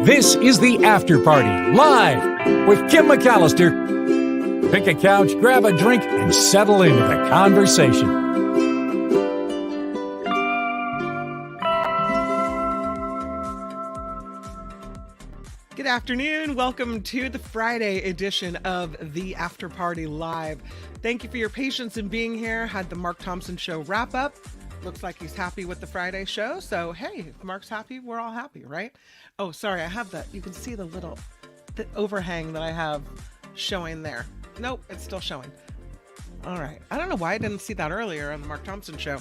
This is the After Party, live with Kim McAllister. Pick a couch, grab a drink, and settle into the conversation. Good afternoon. Welcome to the Friday edition of the After Party Live. Thank you for your patience in being here. Had the Mark Thompson Show wrap up. Looks like he's happy with the Friday show. So, hey, if Mark's happy, we're all happy, right? Oh, sorry, I have that. You can see the overhang that I have showing there. Nope, it's still showing. All right. I don't know why I didn't see that earlier on the Mark Thompson Show.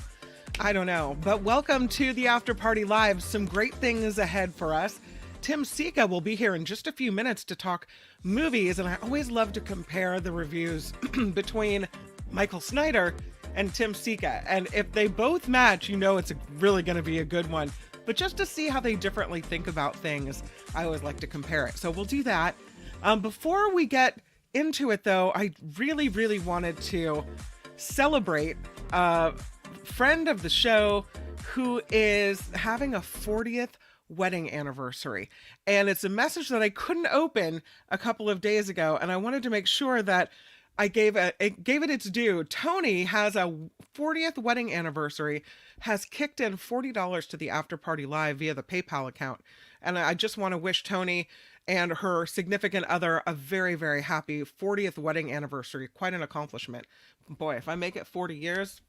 I don't know. But welcome to the After Party Live. Some great things ahead for us. Tim Sika will be here in just a few minutes to talk movies, and I always love to compare the reviews between Michael Snyder and Tim Sika. And if they both match, you know it's really going to be a good one. But just to see how they differently think about things, I always like to compare it. So we'll do that. Before we get into it, though, I really wanted to celebrate a friend of the show who is having a 40th wedding anniversary. And it's a message that I couldn't open a couple of days ago, and I wanted to make sure that I gave it its due. Tony has a 40th wedding anniversary, has kicked in $40 to the After Party Live via the PayPal account. And I just want to wish Tony and her significant other a very happy 40th wedding anniversary. Quite an accomplishment. Boy, if I make it 40 years,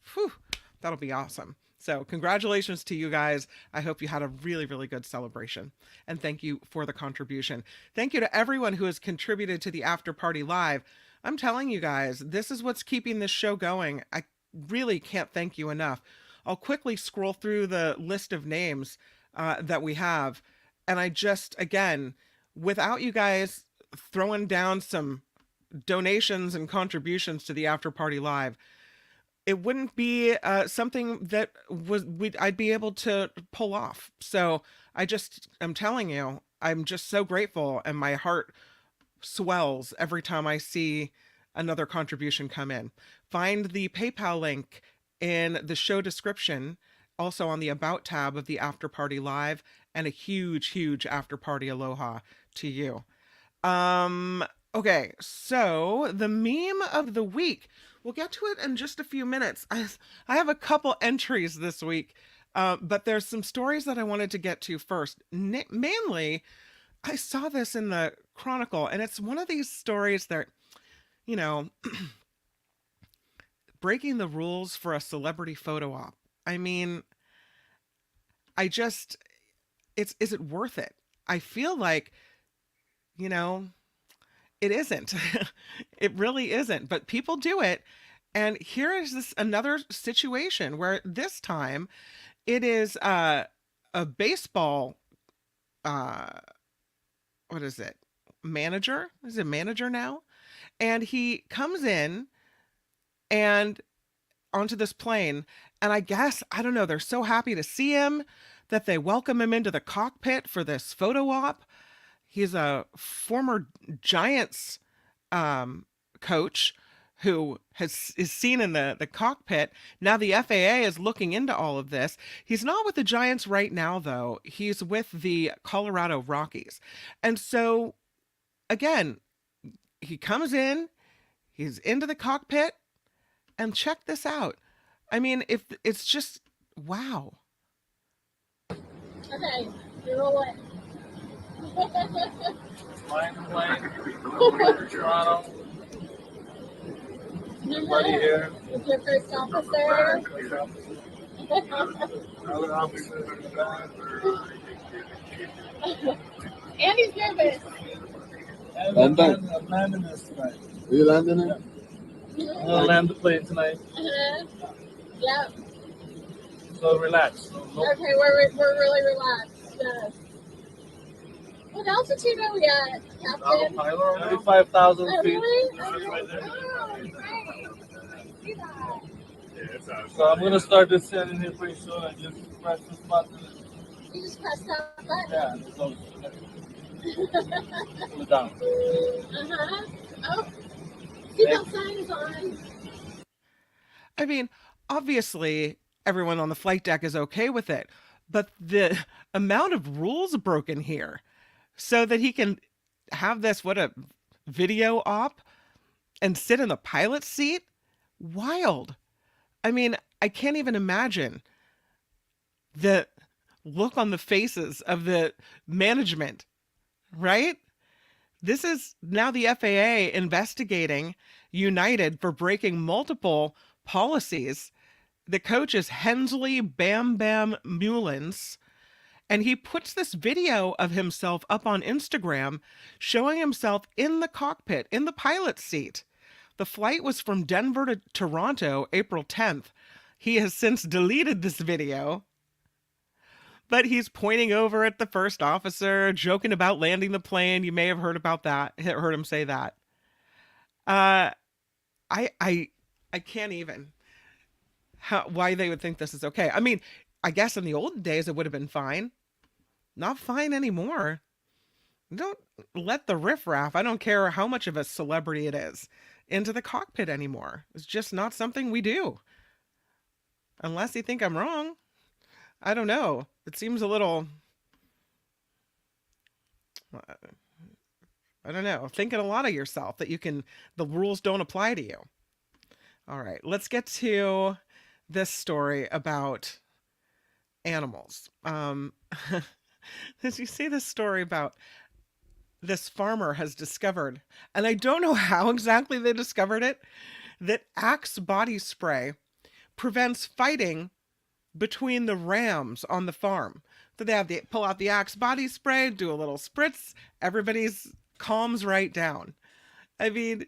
that'll be awesome. So congratulations to you guys. I hope you had a really good celebration. And thank you for the contribution. Thank you to everyone who has contributed to the After Party Live. I'm telling you guys, this is what's keeping this show going. I really can't thank you enough. I'll quickly scroll through the list of names that we have. And I just, again, without you guys throwing down some donations and contributions to the After Party Live, it wouldn't be something that I'd be able to pull off. So I'm telling you, I'm just so grateful, and my heart swells every time I see another contribution come in. Find the PayPal link in the show description, also on the About tab of the After Party Live, and a huge After Party aloha to you. Okay, so the meme of the week. We'll get to it in just a few minutes. I have a couple entries this week, but there's some stories that I wanted to get to first. Mainly, I saw this in the Chronicle, and it's one of these stories that, you know, breaking the rules for a celebrity photo op. I mean, is it worth it? I feel like, you know, it isn't. It really isn't, but people do it. And here is another situation where this time it is a baseball, what is it? Manager? Is it manager now? And he comes in and onto this plane. And I guess, I don't know, they're so happy to see him that they welcome him into the cockpit for this photo op. He's a former Giants coach who is seen in the cockpit. Now the FAA is looking into all of this. He's not with the Giants right now, though. He's with the Colorado Rockies. And so, again, he comes in, he's into the cockpit, and check this out. I mean, if it's just, wow. Okay, you're rolling. Flying the plane, over to Toronto. Everybody here. Is your first officer? Other officers are gone. Andy's nervous. I'm landing this tonight. Are you landing it? I'm gonna land the plane tonight. Yep. So relax. Okay, we're really relaxed. Yes. What altitude are we at, Captain? 35,000 Oh, feet. really? Right there. Oh, great. See that? So I'm gonna start descending here pretty soon. I just press this button. You just press that button? Yeah, it goes. Pull it down. Oh, seatbelt sign is on. I mean, obviously, everyone on the flight deck is okay with it, but the amount of rules broken here, so that he can have this, what, a video op and sit in the pilot's seat? Wild. I mean, I can't even imagine the look on the faces of the management, right? This is now the FAA investigating United for breaking multiple policies. The coach is Hensley Bam Bam Mullins, and he puts this video of himself up on Instagram showing himself in the cockpit, in the pilot's seat. The flight was from Denver to Toronto, April 10th. He has since deleted this video, but he's pointing over at the first officer, joking about landing the plane. You may have heard about that, heard him say that. I can't even why they would think this is okay. I mean, I guess in the old days it would have been fine. Not fine anymore. Don't let the riffraff, I don't care how much of a celebrity it is, into the cockpit anymore. It's just not something we do. Unless you think I'm wrong. I don't know. It seems a little, I don't know, thinking a lot of yourself that the rules don't apply to you. All right, let's get to this story about animals. As you see this story about this farmer has discovered, and I don't know how exactly they discovered it, that Axe body spray prevents fighting between the rams on the farm. So they pull out the Axe body spray, do a little spritz, everybody's calms right down. I mean,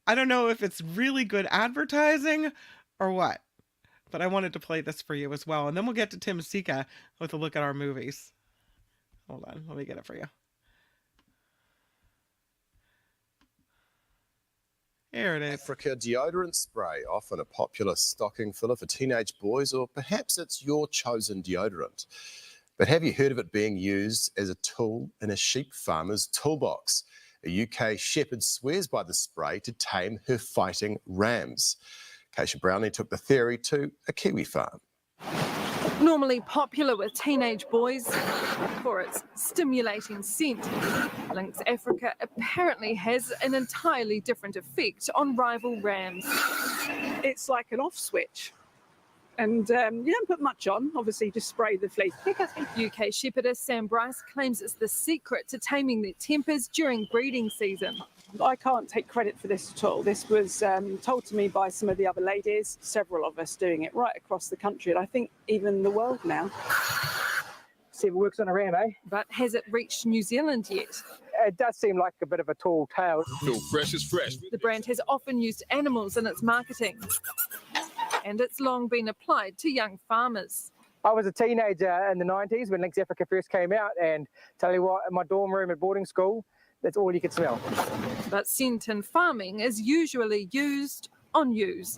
I don't know if it's really good advertising or what, but I wanted to play this for you as well. And then we'll get to Tim Sika with a look at our movies. Hold on, let me get it for you. Here it is. Africa deodorant spray, often a popular stocking filler for teenage boys, or perhaps it's your chosen deodorant. But have you heard of it being used as a tool in a sheep farmer's toolbox? A UK shepherd swears by the spray to tame her fighting rams. Keisha Brownlee took the theory to a Kiwi farm. Normally popular with teenage boys for its stimulating scent, Lynx Africa apparently has an entirely different effect on rival rams. It's like an off switch. And you don't put much on, obviously, just spray the flea. UK shepherdess Sam Bryce claims it's the secret to taming their tempers during breeding season. I can't take credit for this at all. This was told to me by some of the other ladies, several of us doing it right across the country, and I think even the world now. See if it works on a ram, eh? But has it reached New Zealand yet? It does seem like a bit of a tall tale. No, fresh is fresh. The brand has often used animals in its marketing, and it's long been applied to young farmers. I was a teenager in the 90s when Lynx Africa first came out, and tell you what, in my dorm room at boarding school, that's all you could smell. But scent in farming is usually used on ewes.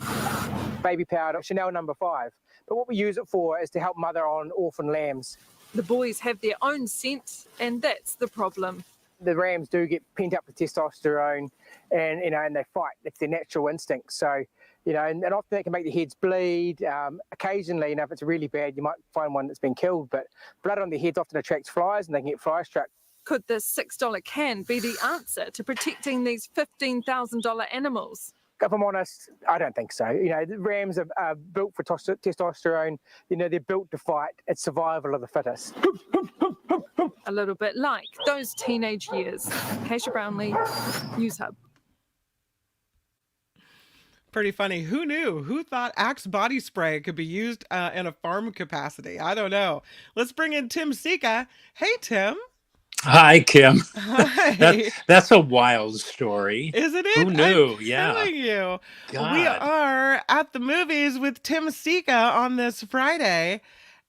Baby powder, Chanel No. 5. But what we use it for is to help mother on orphan lambs. The boys have their own scent, and that's the problem. The rams do get pent up with testosterone, and they fight. It's their natural instinct. So, and often it can make their heads bleed. Occasionally, if it's really bad, you might find one that's been killed. But blood on their heads often attracts flies, and they can get fly struck. Could this $6 can be the answer to protecting these $15,000 animals? If I'm honest, I don't think so. The rams are built for testosterone. They're built to fight. It's survival of the fittest. A little bit like those teenage years. Keisha Brownlee, News Hub. Pretty funny. Who knew? Who thought Axe body spray could be used in a farm capacity? I don't know. Let's bring in Tim Sika. Hey, Tim. Hi, Kim. Hi. That's a wild story. Isn't it? Who knew? I'm Yeah. telling you. God. We are at the movies with Tim Sika on this Friday,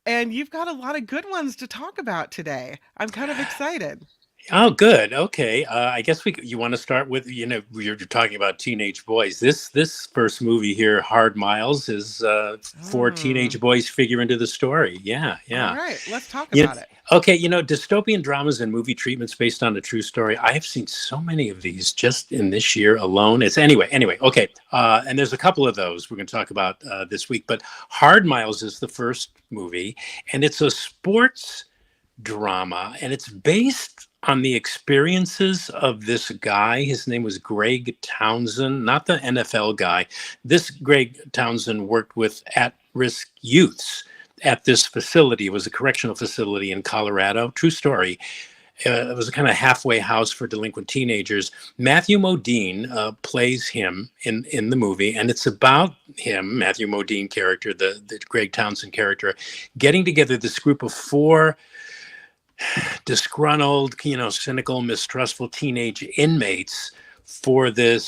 and you've got a lot of good ones to talk about today. I'm kind of excited. Oh, good. Okay. I guess you want to start with, you're talking about teenage boys. This first movie here, Hard Miles, is four teenage boys figure into the story. Yeah. All right. Let's talk about it. Okay. Dystopian dramas and movie treatments based on a true story. I have seen so many of these just in this year alone. Anyway. Okay. And there's a couple of those we're going to talk about this week. But Hard Miles is the first movie, and it's a sports drama, and it's based on the experiences of this guy. His name was Greg Townsend, not the NFL guy. This Greg Townsend worked with at-risk youths at this facility. It was a correctional facility in Colorado. True story. It was a kind of halfway house for delinquent teenagers. Matthew Modine plays him in the movie, and it's about him, Matthew Modine character, the Greg Townsend character, getting together this group of 4 disgruntled, cynical, mistrustful teenage inmates for this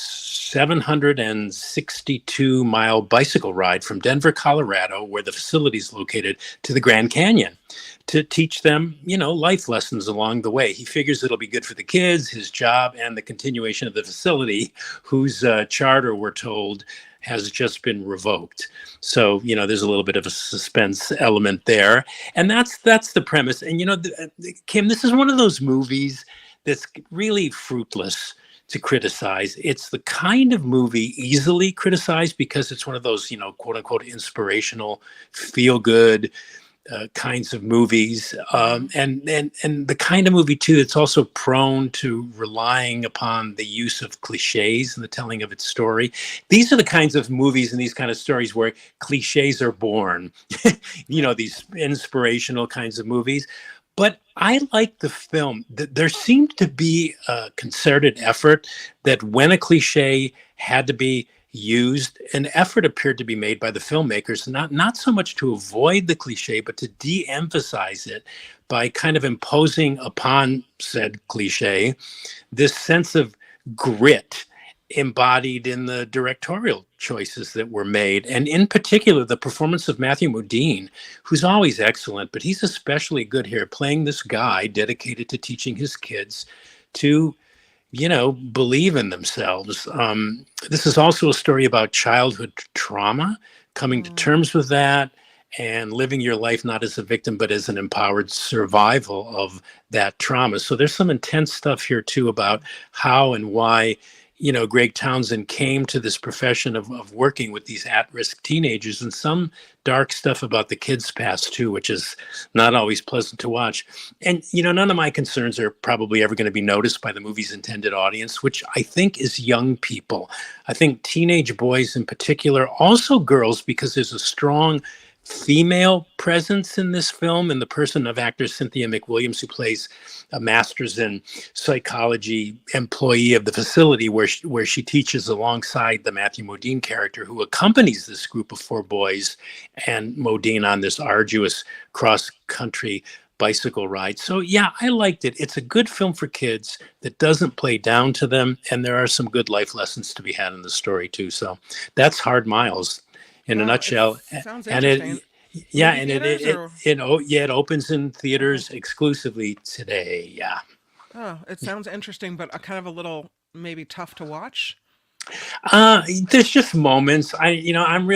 762-mile bicycle ride from Denver, Colorado, where the facility is located, to the Grand Canyon, to teach them, life lessons along the way. He figures it'll be good for the kids, his job, and the continuation of the facility, whose charter, we're told, has just been revoked. So, there's a little bit of a suspense element there. And that's the premise. And, Kim, this is one of those movies that's really fruitless to criticize. It's the kind of movie easily criticized because it's one of those, quote unquote, inspirational, feel good kinds of movies. And the kind of movie too, that's also prone to relying upon the use of cliches in the telling of its story. These are the kinds of movies and these kind of stories where cliches are born, these inspirational kinds of movies. But I like the film. There seemed to be a concerted effort that when a cliche had to be used, an effort appeared to be made by the filmmakers, not so much to avoid the cliche, but to de-emphasize it by kind of imposing upon said cliche this sense of grit embodied in the directorial choices that were made. And in particular, the performance of Matthew Modine, who's always excellent, but he's especially good here, playing this guy dedicated to teaching his kids to believe in themselves. This is also a story about childhood trauma, coming to terms with that, and living your life not as a victim, but as an empowered survival of that trauma. So there's some intense stuff here too about how and why, Greg Townsend came to this profession of working with these at-risk teenagers, and some dark stuff about the kids' past too, which is not always pleasant to watch. And, none of my concerns are probably ever going to be noticed by the movie's intended audience, which I think is young people. I think teenage boys in particular, also girls, because there's a strong female presence in this film in the person of actor Cynthia McWilliams, who plays a master's in psychology employee of the facility where she teaches alongside the Matthew Modine character, who accompanies this group of 4 boys and Modine on this arduous cross-country bicycle ride. So yeah, I liked it. It's a good film for kids that doesn't play down to them, and there are some good life lessons to be had in the story too. So that's Hard Miles in a nutshell. Sounds and interesting. It opens in theaters exclusively today. Yeah. Oh, it sounds interesting, but kind of a little maybe tough to watch. There's just moments. I'm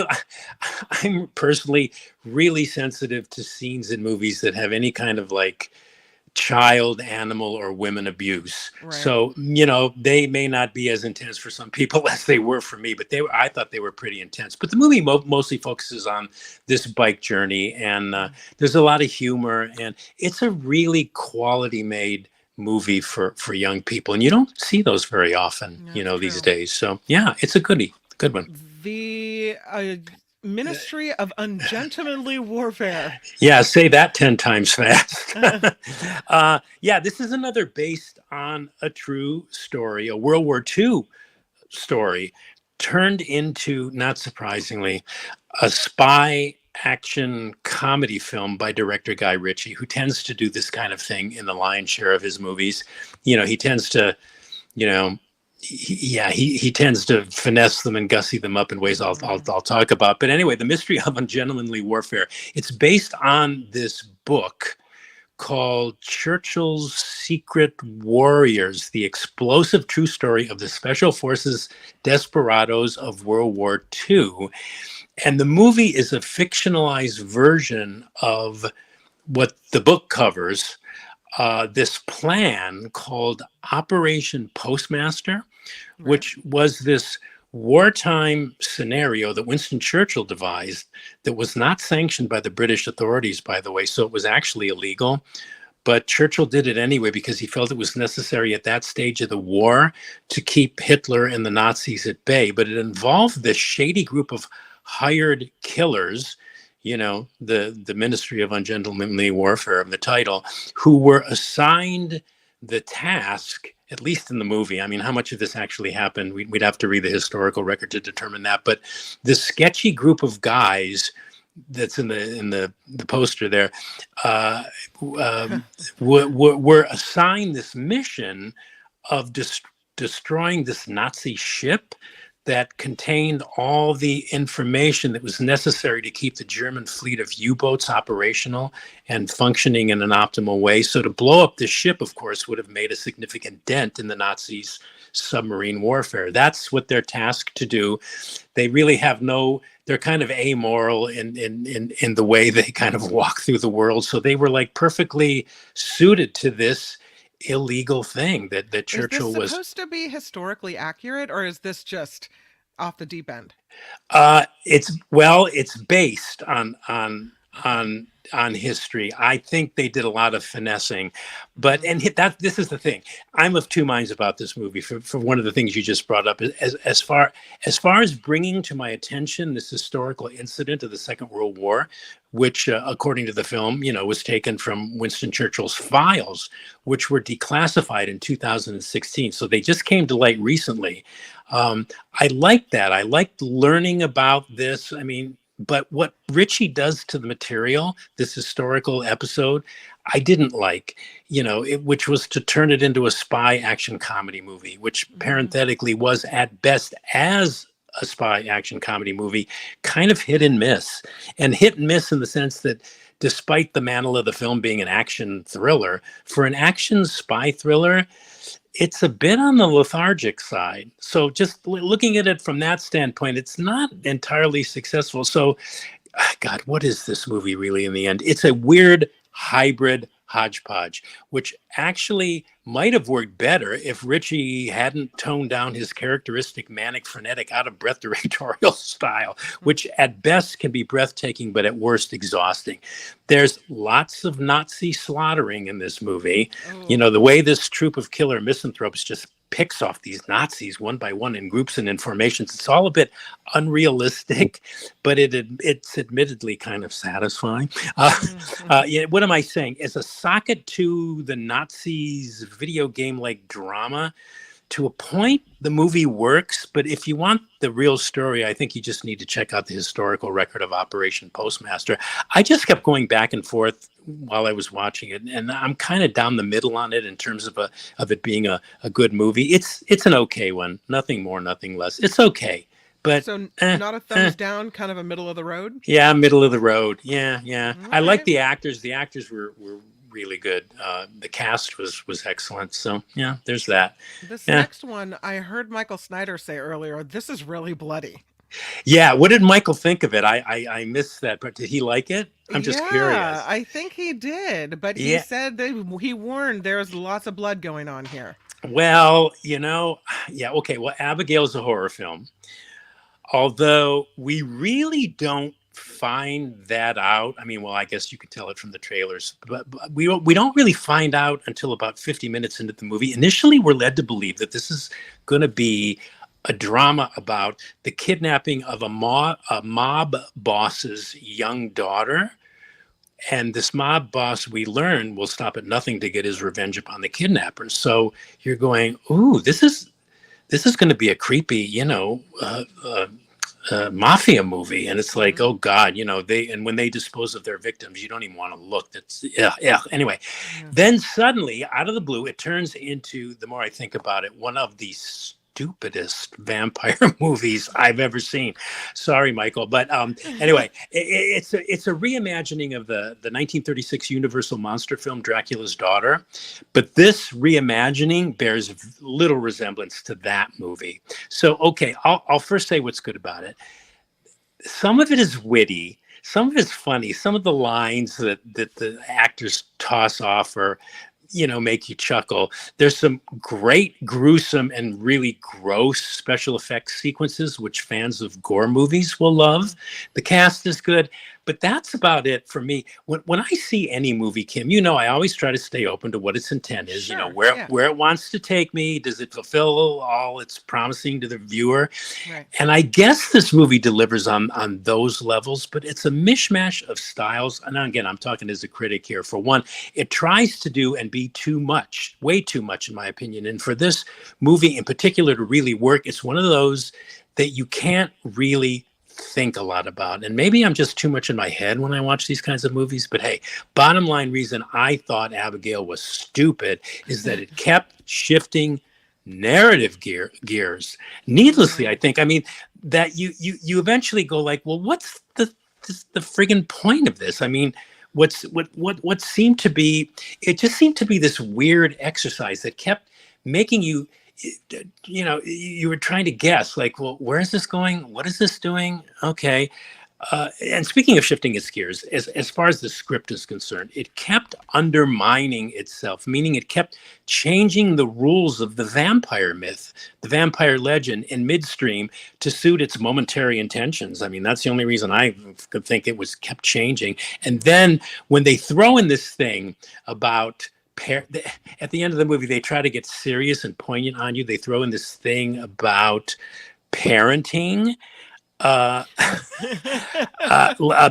personally really sensitive to scenes in movies that have any kind of like child, animal, or women abuse. Right. So, they may not be as intense for some people as they were for me, but I thought they were pretty intense. But the movie mostly focuses on this bike journey, and there's a lot of humor, and it's a really quality made movie for young people. And you don't see those very often, these days. So yeah, it's a good one. The Ministry of Ungentlemanly Warfare. Yeah, say that 10 times fast. Yeah, this is another based on a true story, a World War II story, turned into, not surprisingly, a spy action comedy film by director Guy Ritchie, who tends to do this kind of thing in the lion's share of his movies. He tends to, he tends to finesse them and gussy them up in ways I'll talk about. But anyway, The Mystery of Ungentlemanly Warfare. It's based on this book called Churchill's Secret Warriors, the explosive true story of the Special Forces desperados of World War II. And the movie is a fictionalized version of what the book covers, this plan called Operation Postmaster, which was this wartime scenario that Winston Churchill devised that was not sanctioned by the British authorities, by the way, so it was actually illegal. but Churchill did it anyway because he felt it was necessary at that stage of the war to keep Hitler and the Nazis at bay. But it involved this shady group of hired killers, the Ministry of Ungentlemanly Warfare of the title, who were assigned the task, at least in the movie. I mean, how much of this actually happened? We'd have to read the historical record to determine that. But this sketchy group of guys that's in the poster there were assigned this mission of destroying this Nazi ship that contained all the information that was necessary to keep the German fleet of U-boats operational and functioning in an optimal way. So to blow up the ship, of course, would have made a significant dent in the Nazis' submarine warfare. That's what they're tasked to do. They really have they're kind of amoral in the way they kind of walk through the world. So they were like perfectly suited to this illegal thing that Churchill was supposed to be historically accurate, or is this just off the deep end? It's based on history. I think they did a lot of finessing, but this is the thing. I'm of two minds about this movie. For one of the things you just brought up, as far as bringing to my attention this historical incident of the Second World War, which according to the film, was taken from Winston Churchill's files, which were declassified in 2016. So they just came to light recently. I liked that. I liked learning about this. I mean, but what Ritchie does to the material, this historical episode, I didn't like, which was to turn it into a spy action comedy movie, which parenthetically was at best as a spy action comedy movie, kind of hit and miss in the sense that despite the mantle of the film being an action thriller, for an action spy thriller, it's a bit on the lethargic side. So just looking at it from that standpoint, it's not entirely successful. So, God, what is this movie really in the end? It's a weird hybrid hodgepodge, which actually might have worked better if Ritchie hadn't toned down his characteristic manic, frenetic, out-of-breath directorial style, which at best can be breathtaking, but at worst exhausting. There's lots of Nazi slaughtering in this movie. Oh. The way this troop of killer misanthropes just picks off these Nazis one by one in groups and in formations. It's all a bit unrealistic, but it's admittedly kind of satisfying. What am I saying? As a socket to the Nazis' video game-like drama, to a point, the movie works, but if you want the real story, I think you just need to check out the historical record of Operation Postmaster. I just kept going back and forth while I was watching it, and I'm kind of down the middle on it in terms of it being a good movie. It's an okay one, nothing more, nothing less. It's okay, but so not a thumbs down, kind of a middle of the road. Yeah, middle of the road. Yeah. Right. I like the actors. The actors were really good. The cast was excellent. So yeah, there's that. This next one, I heard Michael Snyder say earlier, this is really bloody. Yeah, what did Michael think of it? I missed that, but did he like it? I'm just curious. I think he did, but he said that he warned there's lots of blood going on here. Well, okay. Well, Abigail's a horror film, although we really don't find that out. I mean, well, I guess you could tell it from the trailers, but we don't really find out until about 50 minutes into the movie. Initially, we're led to believe that this is going to be a drama about the kidnapping of a mob boss's young daughter. And this mob boss, we learn, will stop at nothing to get his revenge upon the kidnappers. So you're going, ooh, this is going to be a creepy, mafia movie. And it's like, oh God, when they dispose of their victims, you don't even want to look. That's Anyway, then suddenly out of the blue, it turns into, the more I think about it, one of these stupidest vampire movies I've ever seen. Sorry, Michael, but anyway, it's a reimagining of the 1936 Universal monster film Dracula's Daughter, but this reimagining bears little resemblance to that movie. So, okay, I'll first say what's good about it. Some of it is witty. Some of it's funny. Some of the lines that the actors toss off are, make you chuckle. There's some great, gruesome, and really gross special effects sequences, which fans of gore movies will love. The cast is good. But that's about it for me. When I see any movie, Kim, I always try to stay open to what its intent is. Sure, Where it wants to take me. Does it fulfill all it's promising to the viewer? Right. And I guess this movie delivers on those levels, but it's a mishmash of styles. And again, I'm talking as a critic here. For one, it tries to do and be too much, way too much, in my opinion. And for this movie in particular to really work, it's one of those that you can't really think a lot about. And maybe I'm just too much in my head when I watch these kinds of movies. But hey, bottom line reason I thought Abigail was stupid is that it kept shifting narrative gears needlessly. I think. I mean, that you eventually go like, well, what's the friggin' point of this? I mean, what seemed to be, it just seemed to be this weird exercise that kept making you, you were trying to guess, like, well, where is this going? What is this doing? Okay. And speaking of shifting its gears, as far as the script is concerned, it kept undermining itself, meaning it kept changing the rules of the vampire myth, the vampire legend in midstream to suit its momentary intentions. I mean, that's the only reason I could think it was kept changing. And then when they throw in this thing about at the end of the movie, they try to get serious and poignant on you. They throw in this thing about parenting. A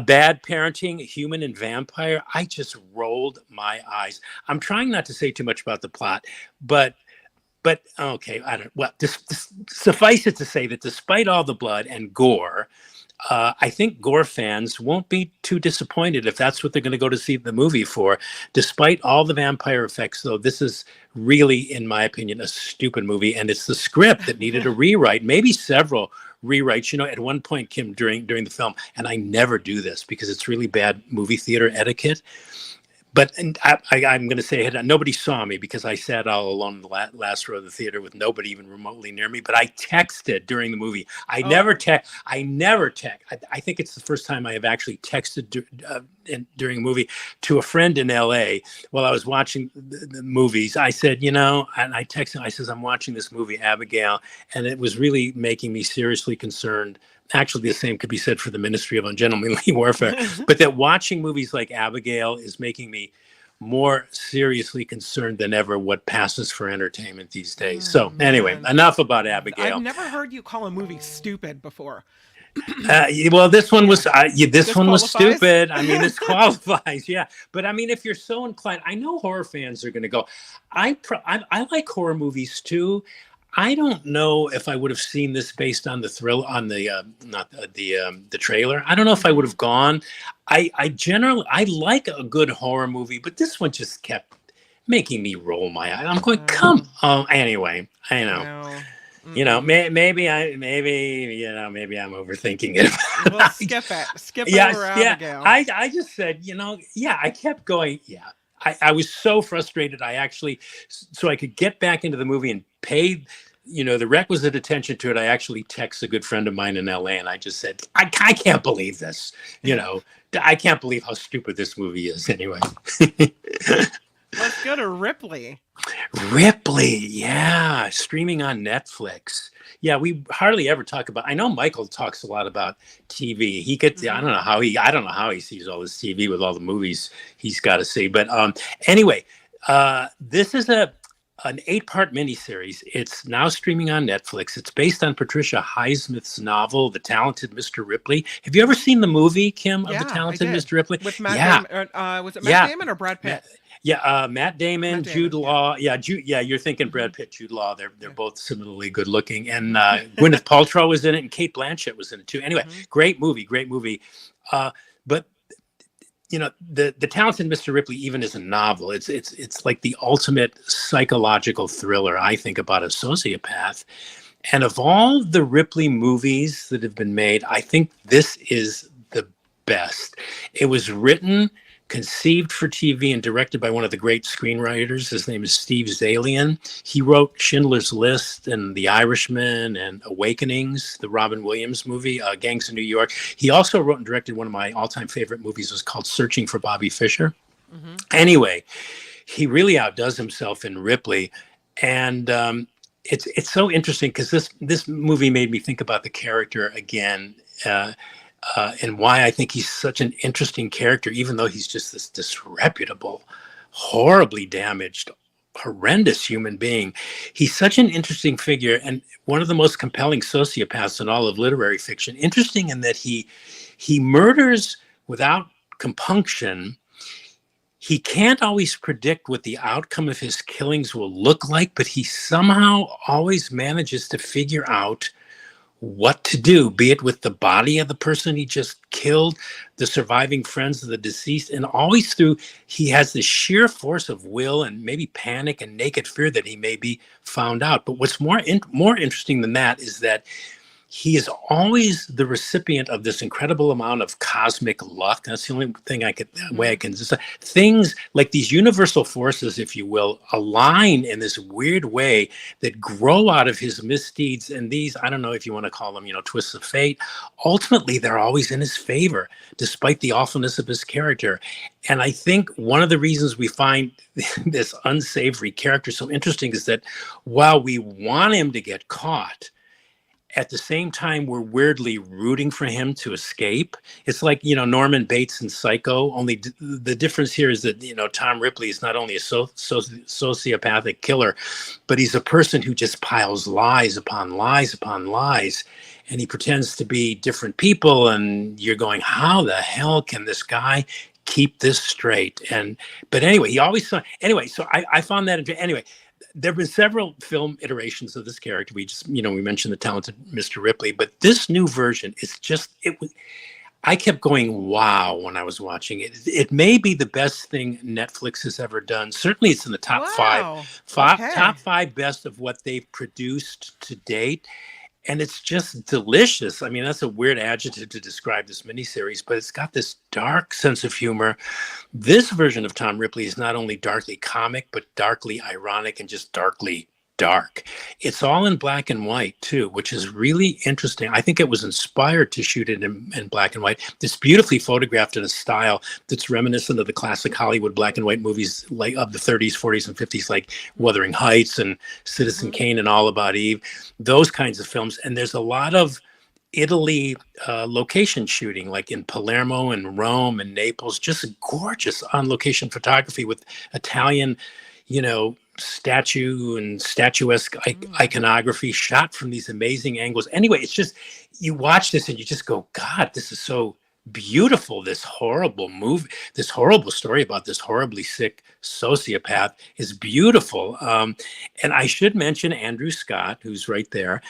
bad parenting, human and vampire. I just rolled my eyes. I'm trying not to say too much about the plot, but okay, I don't. Well, suffice it to say that despite all the blood and gore, I think gore fans won't be too disappointed if that's what they're going to go to see the movie for. Despite all the vampire effects, though, this is really, in my opinion, a stupid movie, and it's the script that needed a rewrite, maybe several rewrites. At one point, Kim, during the film, and I never do this because it's really bad movie theater etiquette. But I'm going to say nobody saw me because I sat all alone in the last row of the theater with nobody even remotely near me. But I texted during the movie. I never text. I think it's the first time I have actually texted during a movie to a friend in L.A. while I was watching the movies. I said, and I texted him. I says, I'm watching this movie, Abigail, and it was really making me seriously concerned. Actually, the same could be said for the Ministry of Ungentlemanly Warfare, but that watching movies like Abigail is making me more seriously concerned than ever what passes for entertainment these days. So anyway, enough about Abigail. I've never heard you call a movie stupid before. Well, this one was this one was stupid. I mean, this qualifies, yeah. But I mean, if you're so inclined, I know horror fans are going to go. I like horror movies too. I don't know if I would have seen this based on the thrill on the the trailer. I don't know if I would have gone. I generally like a good horror movie, but this one just kept making me roll my eye. I'm going, come on. Anyway, I know. Maybe I'm overthinking it. Well, skip it. Skip over Abigail. I just said, I kept going. Yeah. I was so frustrated. So I could get back into the movie and pay, the requisite attention to it. I actually texted a good friend of mine in LA and I just said, I can't believe this. I can't believe how stupid this movie is anyway. Let's go to Ripley. Ripley, yeah, streaming on Netflix. Yeah, we hardly ever talk about. I know Michael talks a lot about TV. He gets. I don't know how he sees all this TV with all the movies he's got to see. But anyway, this is an 8-part miniseries. It's now streaming on Netflix. It's based on Patricia Highsmith's novel, The Talented Mr. Ripley. Have you ever seen the movie, Kim, of The Talented Mr. Ripley? With Matt Damon. Was it Matt Damon or Brad Pitt? Matt Damon, Jude Law. Yeah, you're thinking Brad Pitt, Jude Law. They're both similarly good looking. And Gwyneth Paltrow was in it, and Kate Blanchett was in it too. Anyway, great movie. But the Talented Mr. Ripley, even as a novel, it's like the ultimate psychological thriller, I think, about a sociopath. And of all the Ripley movies that have been made, I think this is the best. It was written, conceived for TV and directed by one of the great screenwriters. His name is Steve Zalian. He wrote Schindler's List and The Irishman and Awakenings, the Robin Williams movie, Gangs of New York. He also wrote and directed one of my all-time favorite movies. It was called Searching for Bobby Fischer. Anyway, he really outdoes himself in Ripley. And it's so interesting because this movie made me think about the character again. and why I think he's such an interesting character, even though he's just this disreputable, horribly damaged, horrendous human being. He's such an interesting figure and one of the most compelling sociopaths in all of literary fiction. Interesting in that he murders without compunction. He can't always predict what the outcome of his killings will look like, but he somehow always manages to figure out what to do, be it with the body of the person he just killed, the surviving friends of the deceased, and always through, he has this sheer force of will and maybe panic and naked fear that he may be found out. But what's more interesting than that is that he is always the recipient of this incredible amount of cosmic luck. That's the only thing way I can just, things like these universal forces, if you will, align in this weird way that grow out of his misdeeds. And these, I don't know if you want to call them, twists of fate. Ultimately, they're always in his favor, despite the awfulness of his character. And I think one of the reasons we find this unsavory character so interesting is that while we want him to get caught, at the same time, we're weirdly rooting for him to escape. It's like, Norman Bates in Psycho, only the difference here is that, Tom Ripley is not only a sociopathic killer, but he's a person who just piles lies upon lies upon lies. And he pretends to be different people. And you're going, how the hell can this guy keep this straight? But anyway, he always saw, anyway, so I found that, anyway, there have been several film iterations of this character. We just, we mentioned the talented Mr. Ripley, but this new version is just, I kept going, wow, when I was watching it. It may be the best thing Netflix has ever done. Certainly it's in the top top five best of what they've produced to date. And it's just delicious. I mean, that's a weird adjective to describe this miniseries, but it's got this dark sense of humor. This version of Tom Ripley is not only darkly comic, but darkly ironic and just darkly dark. It's all in black and white too, which is really interesting. I think it was inspired to shoot it in black and white. It's beautifully photographed in a style that's reminiscent of the classic Hollywood black and white movies like of the 30s, 40s, and 50s, like Wuthering Heights and Citizen Kane and All About Eve, those kinds of films. And there's a lot of Italy location shooting, like in Palermo and Rome and Naples, just gorgeous on location photography with Italian, statue and statuesque iconography shot from these amazing angles. Anyway, it's just, you watch this and you just go, God, this is so beautiful. This horrible movie, this horrible story about this horribly sick sociopath is beautiful. And I should mention Andrew Scott, who's right there.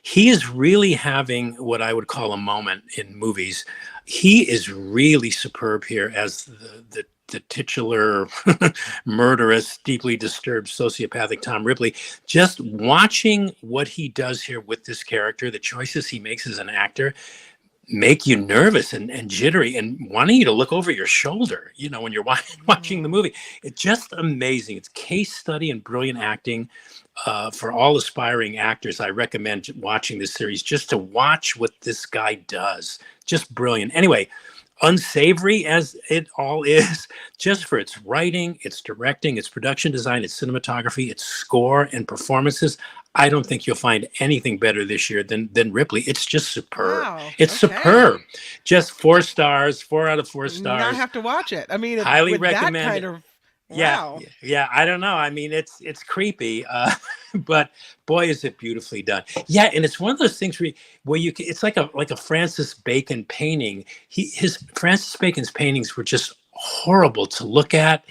He is really having what I would call a moment in movies. He is really superb here as the titular murderous, deeply disturbed sociopathic Tom Ripley. Just watching what he does here with this character, the choices he makes as an actor, make you nervous and jittery and wanting you to look over your shoulder, when you're watching the movie. It's just amazing. It's case study and brilliant acting. For all aspiring actors, I recommend watching this series just to watch what this guy does. Just brilliant. Anyway, unsavory as it all is, just for its writing, its directing, its production design, its cinematography, its score and performances. I don't think you'll find anything better this year than Ripley. It's just superb. Wow, it's superb. Just 4 stars, 4 out of 4 stars. I have to watch it. I mean, highly with recommend that kind it. of, wow. Yeah. I don't know. I mean, it's creepy, but boy, is it beautifully done. Yeah, and it's one of those things where you can, it's like a Francis Bacon painting. Francis Bacon's paintings were just horrible to look at,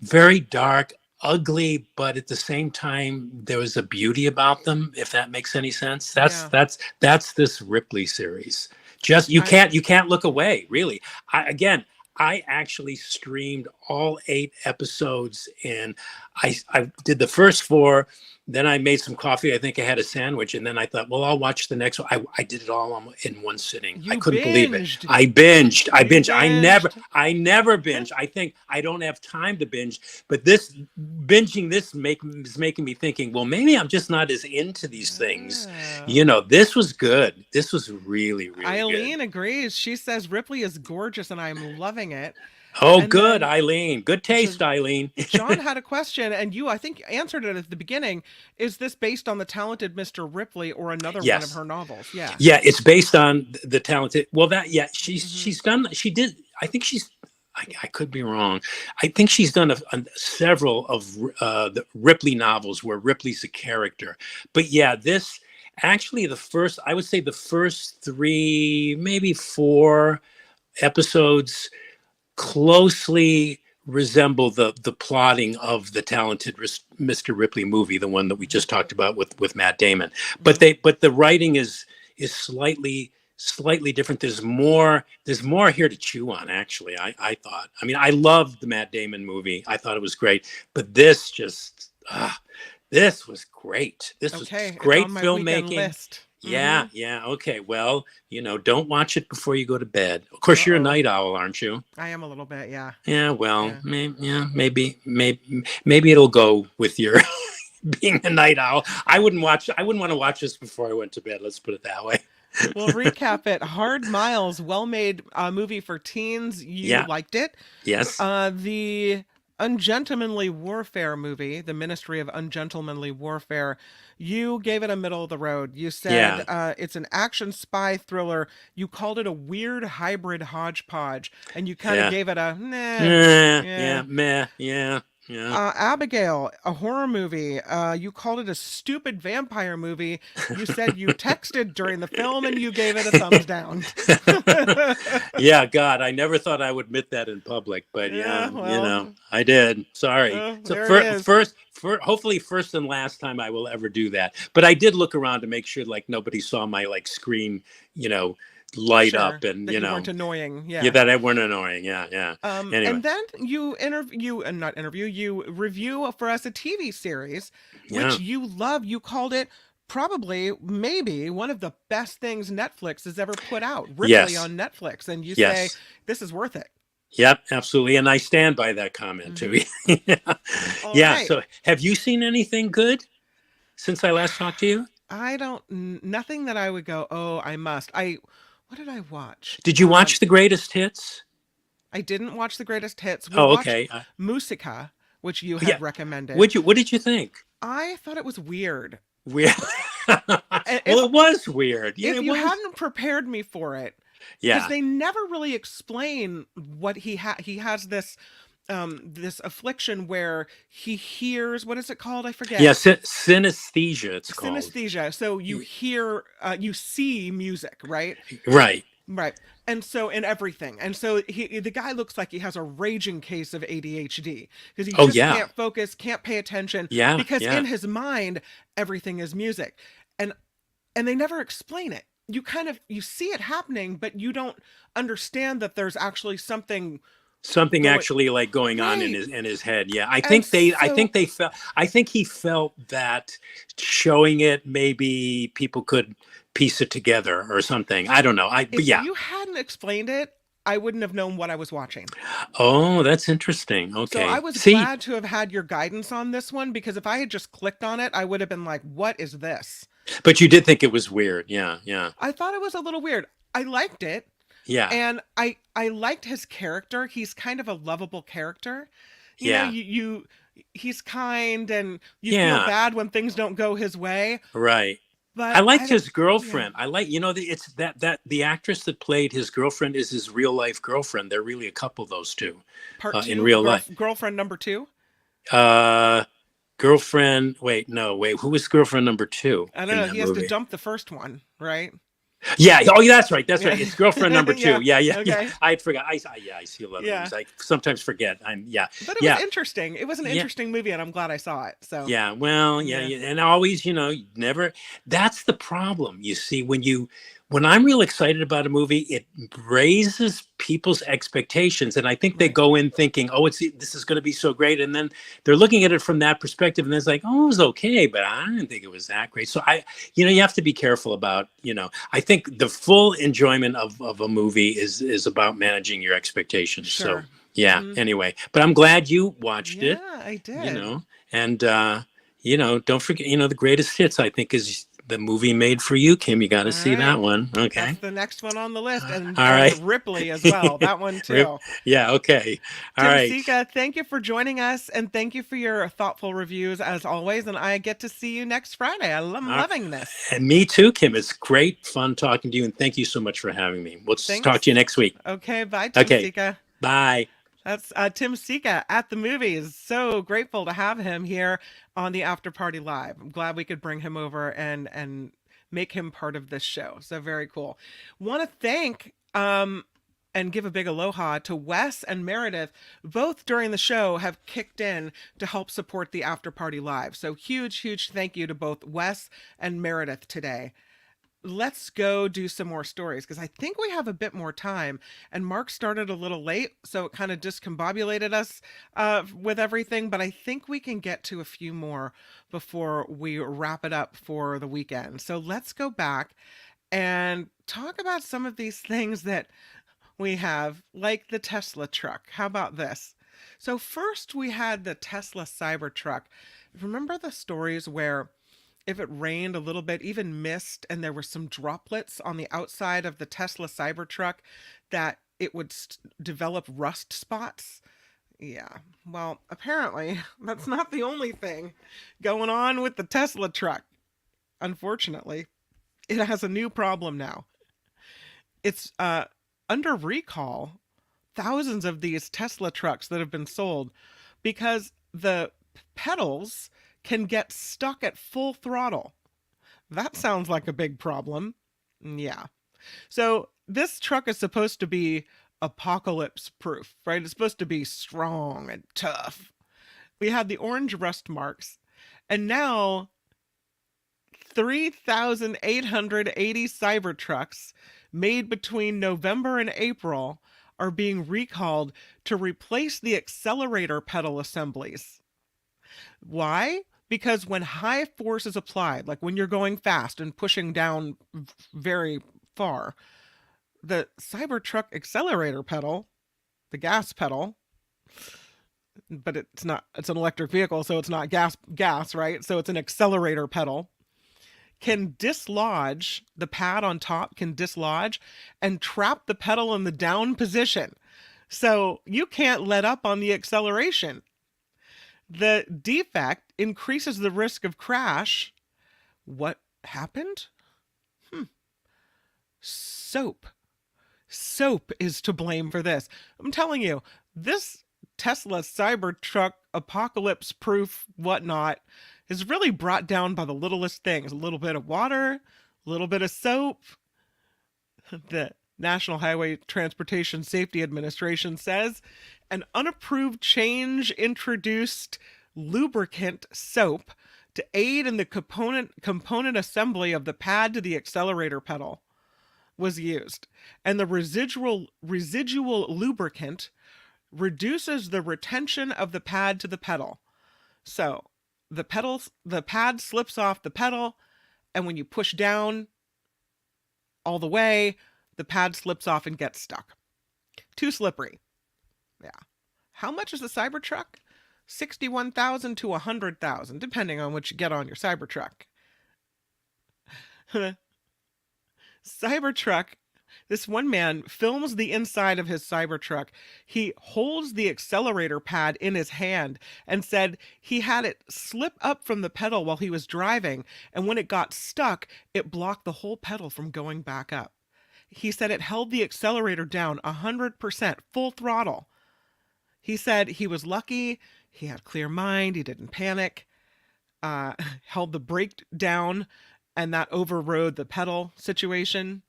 very dark, ugly, but at the same time there was a beauty about them, if that makes any sense. That's this Ripley series. Just you can't look away, really. I actually streamed all 8 episodes, and I did the first 4. Then I made some coffee. I think I had a sandwich, and then I thought, well, I'll watch the next one. I did it all in one sitting. I couldn't believe it. I binged. I never binge. I think I don't have time to binge. But this binging is making me thinking, well, maybe I'm just not as into these things. This was good. This was really, really Eileen good. agrees. She says Ripley is gorgeous, and I'm loving it. Oh, And good, then Eileen. Good taste, Eileen. John had a question, and you, I think, answered it at the beginning. Is this based on The Talented Mr. Ripley or another one of Yes. her novels? Yeah. Yeah, it's based on the Talented. Well, she's done. She did. I think she's. I could be wrong. I think she's done several of the Ripley novels where Ripley's a character. But yeah, this actually I would say the first 3, maybe 4 episodes closely resemble the plotting of the Talented Mr. Ripley movie, the one that we just talked about with Matt Damon. But the writing is slightly different. There's more here to chew on, actually. I thought. I mean, I loved the Matt Damon movie. I thought it was great, but this was great. This was great filmmaking. List. Yeah. Okay. Well, don't watch it before you go to bed. Of course, you're a night owl, aren't you? I am a little bit. Yeah. Yeah. Well, maybe it'll go with your being a night owl. I wouldn't want to watch this before I went to bed. Let's put it that way. We'll recap it. Hard Miles, well-made movie for teens. You liked it. Yes. The Ungentlemanly Warfare movie, The Ministry of Ungentlemanly Warfare, you gave it a middle of the road. You said it's an action spy thriller. You called it a weird hybrid hodgepodge, and you kind of gave it a Abigail, a horror movie. You called it a stupid vampire movie. You said you texted during the film and you gave it a thumbs down. Yeah, God, I never thought I would admit that in public, but I did. Sorry. So hopefully first and last time I will ever do that. But I did look around to make sure nobody saw my screen, light up and that you weren't annoying. That I weren't annoying. Anyway. And then you review for us a TV series which you love. You called it probably maybe one of the best things Netflix has ever put out. Ripley on Netflix, and you say this is worth it. Yep, absolutely, and I stand by that comment too. Right. So have you seen anything good since I last talked to you? Nothing that I would go, oh, I must. What did I watch? Did you watch The Greatest Hits? I didn't watch The Greatest Hits. We okay. Musica, which you had recommended. What did you think? I thought it was weird. Well, it was weird. Yeah, if you hadn't prepared me for it, because they never really explain what he has this affliction where he hears, what is it called? I forget. Yeah, synesthesia it's called. Synesthesia. So you hear, you see music, right? Right. And so in everything. And so the guy looks like he has a raging case of ADHD because he just can't focus, can't pay attention. Because in his mind, everything is music. And they never explain it. You see it happening, but you don't understand that there's actually something actually going on in his head. Yeah. I think he felt that showing it, maybe people could piece it together or something. I don't know. If you hadn't explained it, I wouldn't have known what I was watching. Oh, that's interesting. Okay. So I was glad to have had your guidance on this one, because if I had just clicked on it, I would have been like, what is this? But you did think it was weird. Yeah. I thought it was a little weird. I liked it. Yeah. And I liked his character. He's kind of a lovable character. You know, he's kind, and you feel bad when things don't go his way. Right. But I liked his girlfriend. I like, it's that the actress that played his girlfriend is his real life girlfriend. They're really a couple, those two. Part 2, in real life. Girlfriend number 2. Girlfriend. Wait. Who was girlfriend number 2? I don't know. He has to dump the first one, right? Yeah. Oh, that's right. That's right. It's girlfriend number 2. Yeah. Okay. I forgot. I see a lot of movies. I sometimes forget. But it was interesting. It was an interesting movie, and I'm glad I saw it. So yeah. Well, and always, never. That's the problem. You see, when I'm real excited about a movie, it raises people's expectations, and I think they go in thinking, "Oh, this is going to be so great," and then they're looking at it from that perspective, and it's like, "Oh, it was okay, but I didn't think it was that great." So you have to be careful about, I think the full enjoyment of a movie is about managing your expectations. Sure. So anyway, but I'm glad you watched it. Yeah, I did. And don't forget, The Greatest Hits, I think, is the movie Made for You, Kim. You got to All see right. that one. Okay. That's the next one on the list. And, All right. and Ripley as well. That one too. Yeah. Okay. All Tim right. Sika, thank you for joining us, and thank you for your thoughtful reviews as always. And I get to see you next Friday. I'm loving this. And me too, Kim. It's great fun talking to you, and thank you so much for having me. We'll talk to you next week. Okay. Bye, Tim Sika. Bye. That's Tim Sika at the movies. So grateful to have him here on the After Party Live. I'm glad we could bring him over and make him part of this show. So very cool. Want to thank and give a big aloha to Wes and Meredith. Both during the show have kicked in to help support the After Party Live. So huge thank you to both Wes and Meredith today. Let's go do some more stories because I think we have a bit more time, and Mark started a little late, so it kind of discombobulated us with everything, but I think we can get to a few more before we wrap it up for the weekend. So let's go back and talk about some of these things that we have, like the Tesla truck. How about this? So first we had the Tesla Cybertruck. Remember the stories where if it rained a little bit, even mist, and there were some droplets on the outside of the Tesla Cybertruck, that it would develop rust spots? Yeah, well, apparently that's not the only thing going on with the Tesla truck. Unfortunately, it has a new problem now. It's under recall, thousands of these Tesla trucks that have been sold because the pedals can get stuck at full throttle. That sounds like a big problem. Yeah. So this truck is supposed to be apocalypse proof, right? It's supposed to be strong and tough. We had the orange rust marks, and now 3,880 Cybertrucks made between November and April are being recalled to replace the accelerator pedal assemblies. Why? Because when high force is applied, like when you're going fast and pushing down very far, the Cybertruck accelerator pedal, the gas pedal, but it's an electric vehicle, so it's not gas, right? So it's an accelerator pedal, can dislodge, the pad on top can dislodge and trap the pedal in the down position. So you can't let up on the acceleration. The defect increases the risk of crash. What happened? Soap. Soap is to blame for this. I'm telling you, this Tesla Cybertruck apocalypse proof whatnot is really brought down by the littlest things. A little bit of water, a little bit of soap. The National Highway Transportation Safety Administration says an unapproved change introduced lubricant soap to aid in the component assembly of the pad to the accelerator pedal was used. And the residual lubricant reduces the retention of the pad to the pedal. So the pad slips off the pedal, and when you push down all the way, the pad slips off and gets stuck. Too slippery. Yeah. How much is the Cybertruck? $61,000 to $100,000, depending on what you get on your Cybertruck. Cybertruck, this one man films the inside of his Cybertruck. He holds the accelerator pad in his hand and said he had it slip up from the pedal while he was driving, and when it got stuck, it blocked the whole pedal from going back up. He said it held the accelerator down 100%, full throttle. He said he was lucky, he had a clear mind, he didn't panic, held the brake down, and that overrode the pedal situation.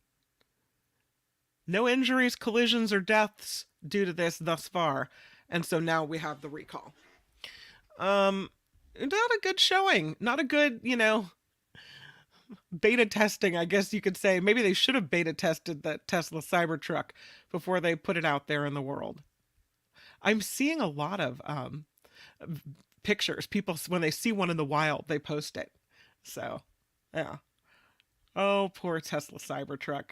No injuries, collisions, or deaths due to this thus far. And so now we have the recall. Not a good showing. Not a good, beta testing, I guess you could say. Maybe they should have beta tested the Tesla Cybertruck before they put it out there in the world. I'm seeing a lot of pictures. People, when they see one in the wild, they post it. So, yeah. Oh, poor Tesla Cybertruck.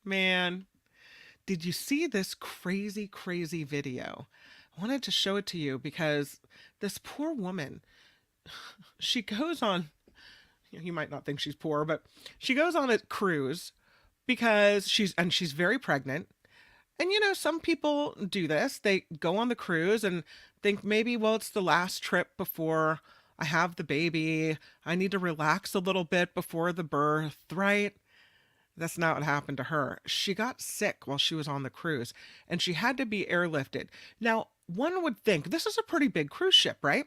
Man. Did you see this crazy, crazy video? I wanted to show it to you because this poor woman, she goes on You might not think she's poor, but she goes on a cruise because she's very pregnant. And some people do this. They go on the cruise and think maybe, well, it's the last trip before I have the baby. I need to relax a little bit before the birth, right? That's not what happened to her. She got sick while she was on the cruise and she had to be airlifted. Now, one would think this is a pretty big cruise ship, right?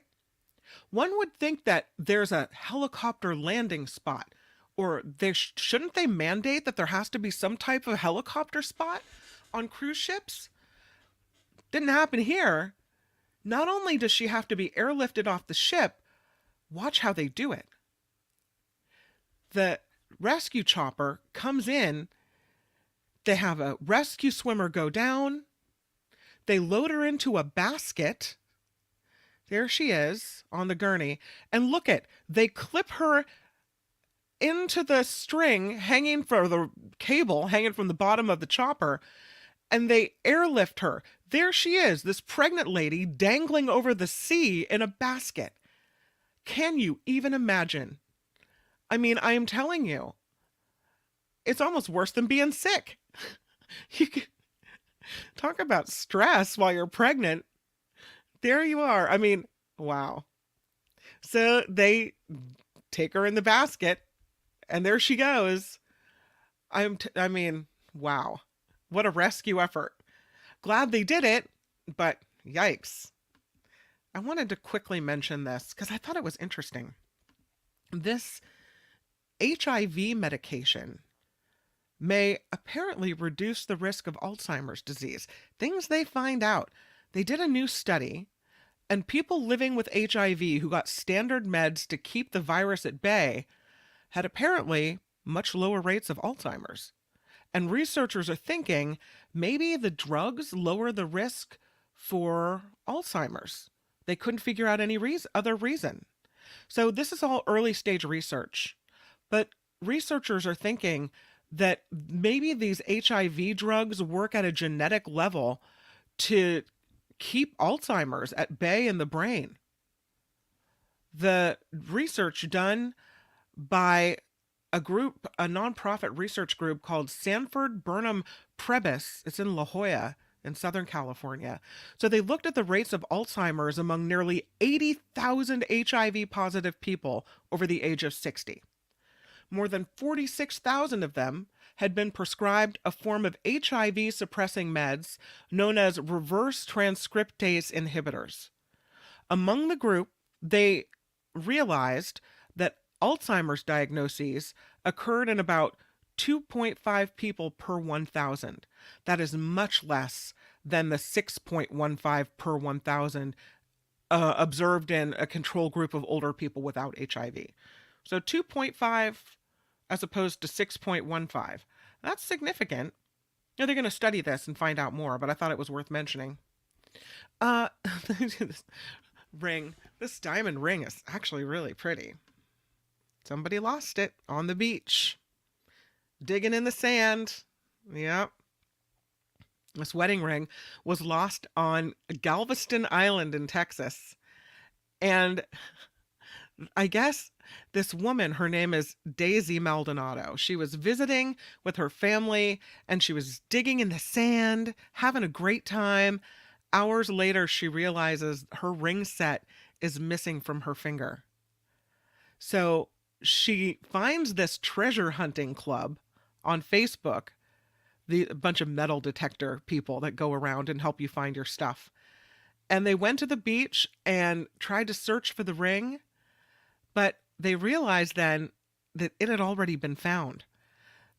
One would think that there's a helicopter landing spot, or shouldn't they mandate that there has to be some type of helicopter spot on cruise ships? Didn't happen here. Not only does she have to be airlifted off the ship, watch how they do it. The rescue chopper comes in. They have a rescue swimmer go down. They load her into a basket. There she is on the gurney. And look they clip her into the string hanging from the cable, hanging from the bottom of the chopper, and they airlift her. There she is, this pregnant lady dangling over the sea in a basket. Can you even imagine? I mean, I am telling you, it's almost worse than being sick. You can talk about stress while you're pregnant. There you are. I mean, wow. So they take her in the basket and there she goes. I mean, wow. What a rescue effort. Glad they did it, but yikes. I wanted to quickly mention this because I thought it was interesting. This HIV medication may apparently reduce the risk of Alzheimer's disease. Things they find out. They did a new study, and people living with HIV who got standard meds to keep the virus at bay had apparently much lower rates of Alzheimer's. And researchers are thinking maybe the drugs lower the risk for Alzheimer's. They couldn't figure out any other reason. So this is all early stage research. But researchers are thinking that maybe these HIV drugs work at a genetic level to keep Alzheimer's at bay in the brain. The research done by a nonprofit research group called Sanford Burnham Prebys, it's in La Jolla in Southern California. So they looked at the rates of Alzheimer's among nearly 80,000 HIV positive people over the age of 60. More than 46,000 of them had been prescribed a form of HIV suppressing meds known as reverse transcriptase inhibitors. Among the group, they realized that Alzheimer's diagnoses occurred in about 2.5 people per 1,000. That is much less than the 6.15 per 1,000 observed in a control group of older people without HIV. So 2.5 as opposed to 6.15. That's significant. Now, they're going to study this and find out more, but I thought it was worth mentioning. This ring, this diamond ring is actually really pretty. Somebody lost it on the beach, digging in the sand. Yep. This wedding ring was lost on Galveston Island in Texas. And I guess this woman, her name is Daisy Maldonado. She was visiting with her family and she was digging in the sand, having a great time. Hours later, she realizes her ring set is missing from her finger. So she finds this treasure hunting club on Facebook, a bunch of metal detector people that go around and help you find your stuff. And they went to the beach and tried to search for the ring, but they realized then that it had already been found.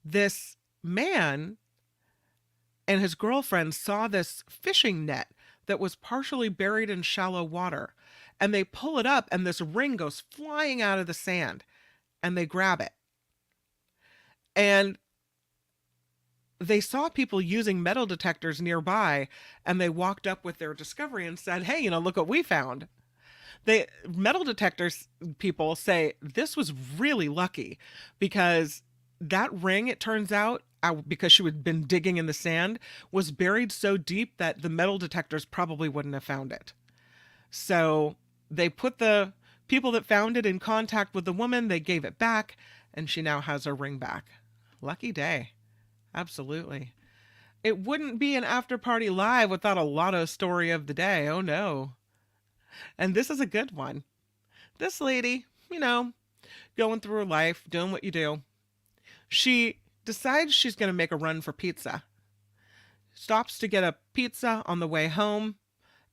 This man and his girlfriend saw this fishing net that was partially buried in shallow water, and they pull it up and this ring goes flying out of the sand, and they grab it. And they saw people using metal detectors nearby, and they walked up with their discovery and said, hey, look what we found. The metal detectors people say this was really lucky because that ring, it turns out, because she had been digging in the sand, was buried so deep that the metal detectors probably wouldn't have found it. So they put the People that found it in contact with the woman, they gave it back, and she now has her ring back. Lucky day. Absolutely. It wouldn't be an after party live without a lotto story of the day. Oh no. And this is a good one. This lady, going through her life, doing what you do. She decides she's going to make a run for pizza. Stops to get a pizza on the way home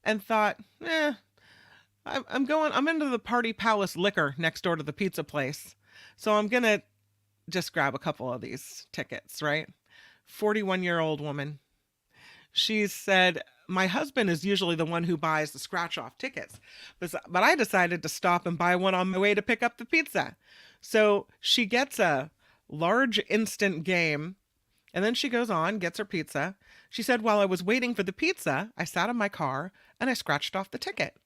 and thought, I'm into the Party Palace liquor next door to the pizza place. So I'm going to just grab a couple of these tickets, right? 41-year-old woman. She said, my husband is usually the one who buys the scratch-off tickets, but I decided to stop and buy one on my way to pick up the pizza. So she gets a large instant game, and then she goes on, gets her pizza. She said, while I was waiting for the pizza, I sat in my car and I scratched off the ticket.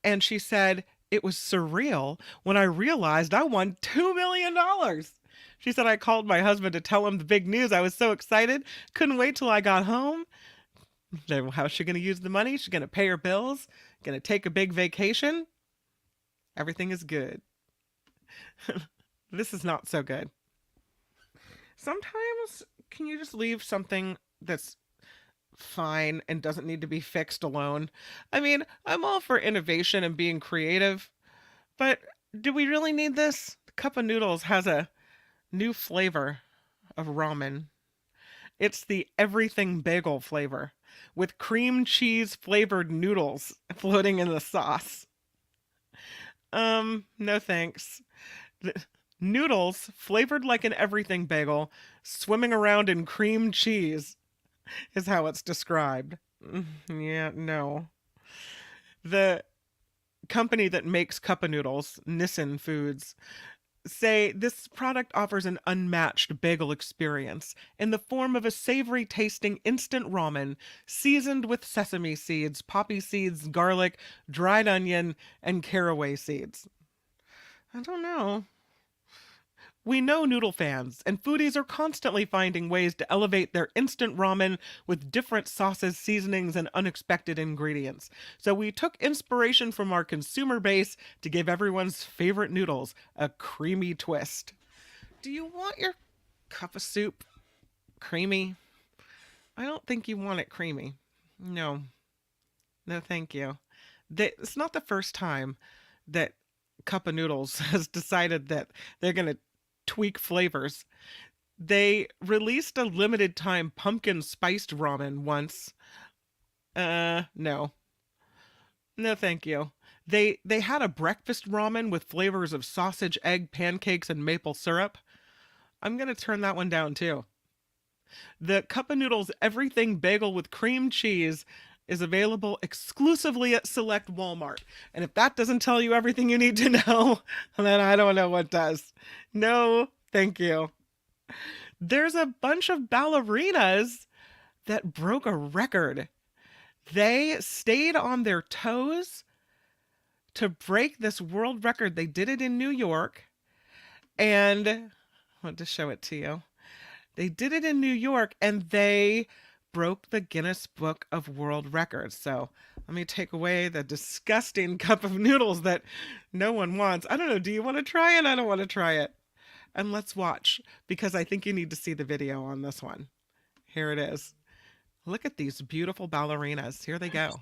And she said, it was surreal when I realized I won $2 million. She said, I called my husband to tell him the big news. I was so excited. Couldn't wait till I got home. How's she going to use the money? She's going to pay her bills, going to take a big vacation. Everything is good. This is not so good. Sometimes, can you just leave something that's fine and doesn't need to be fixed alone? I mean, I'm all for innovation and being creative, but do we really need this? The cup of noodles has a new flavor of ramen. It's the everything bagel flavor with cream cheese flavored noodles floating in the sauce. No thanks. Noodles flavored like an everything bagel swimming around in cream cheese is how it's described. Yeah, no. The company that makes Cupa noodles, Nissin Foods, say this product offers an unmatched bagel experience in the form of a savory tasting instant ramen seasoned with sesame seeds, poppy seeds, garlic, dried onion, and caraway seeds. I don't know. We know noodle fans and foodies are constantly finding ways to elevate their instant ramen with different sauces, seasonings, and unexpected ingredients. So we took inspiration from our consumer base to give everyone's favorite noodles a creamy twist. Do you want your cup of soup creamy? I don't think you want it creamy. No. No, thank you. It's not the first time that Cup of Noodles has decided that they're going to tweak flavors. They released a limited time pumpkin spiced ramen once. No, thank you. They had a breakfast ramen with flavors of sausage, egg, pancakes, and maple syrup. I'm gonna turn that one down too. The Cup of Noodles everything bagel with cream cheese is available exclusively at select Walmart. And if that doesn't tell you everything you need to know, then I don't know what does. No, thank you. There's a bunch of ballerinas that broke a record. They stayed on their toes to break this world record. They did it in New York. And I want to show it to you. They did it in New York and they broke the Guinness Book of World Records. So let me take away the disgusting cup of noodles that no one wants. I don't know. Do you want to try it? I don't want to try it. And let's watch, because I think you need to see the video on this one. Here it is. Look at these beautiful ballerinas. Here they go.